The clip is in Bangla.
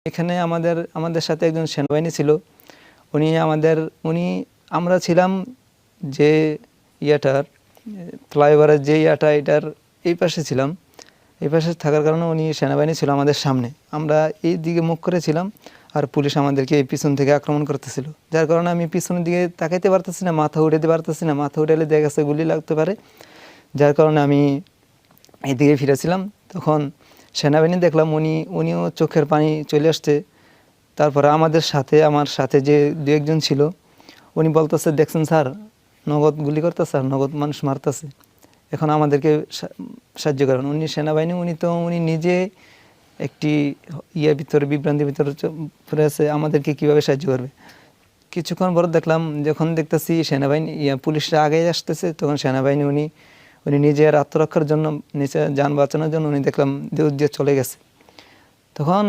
এখানে আমাদের সাথে একজন সেনাবাহিনী ছিল। উনি আমরা ছিলাম যে ইয়াটার ফ্লাইওভারের যে এটার এই পাশে ছিলাম। এই পাশে থাকার কারণে উনি সেনাবাহিনী ছিল আমাদের সামনে, আমরা এই দিকে মুখ করেছিলাম আর পুলিশ আমাদেরকে এই পিছন থেকে আক্রমণ করতেছিল, যার কারণে আমি পিছনের দিকে তাকাইতে পারতেছি না, মাথা উঠাতে পারতেছি না। মাথা উঠালে দেখা গেছে গুলি লাগতে পারে, যার কারণে আমি এইদিকে ফিরেছিলাম। তখন সেনাবাহিনী দেখলাম উনিও চোখের পানি চলে আসছে। তারপরে আমার সাথে যে দু একজন ছিল, উনি বলতেছে, দেখছেন স্যার নগদ গুলি করতেছে আর নগদ মানুষ মারতেছে, এখন আমাদেরকে সাহায্য করেন। উনি সেনাবাহিনী, উনি নিজে একটি বিভ্রান্তির ভিতরে পড়ে আছে, আমাদেরকে কিভাবে সাহায্য করবে। কিছুক্ষণ পর দেখলাম, যখন দেখতেছি সেনাবাহিনী পুলিশরা আগে আসতেছে, তখন সেনাবাহিনী উনি নিজের আত্মরক্ষার জন্য, নিজের যান বাঁচানোর জন্য উনি দেখলাম দৌড় দিয়ে চলে গেছে। তখন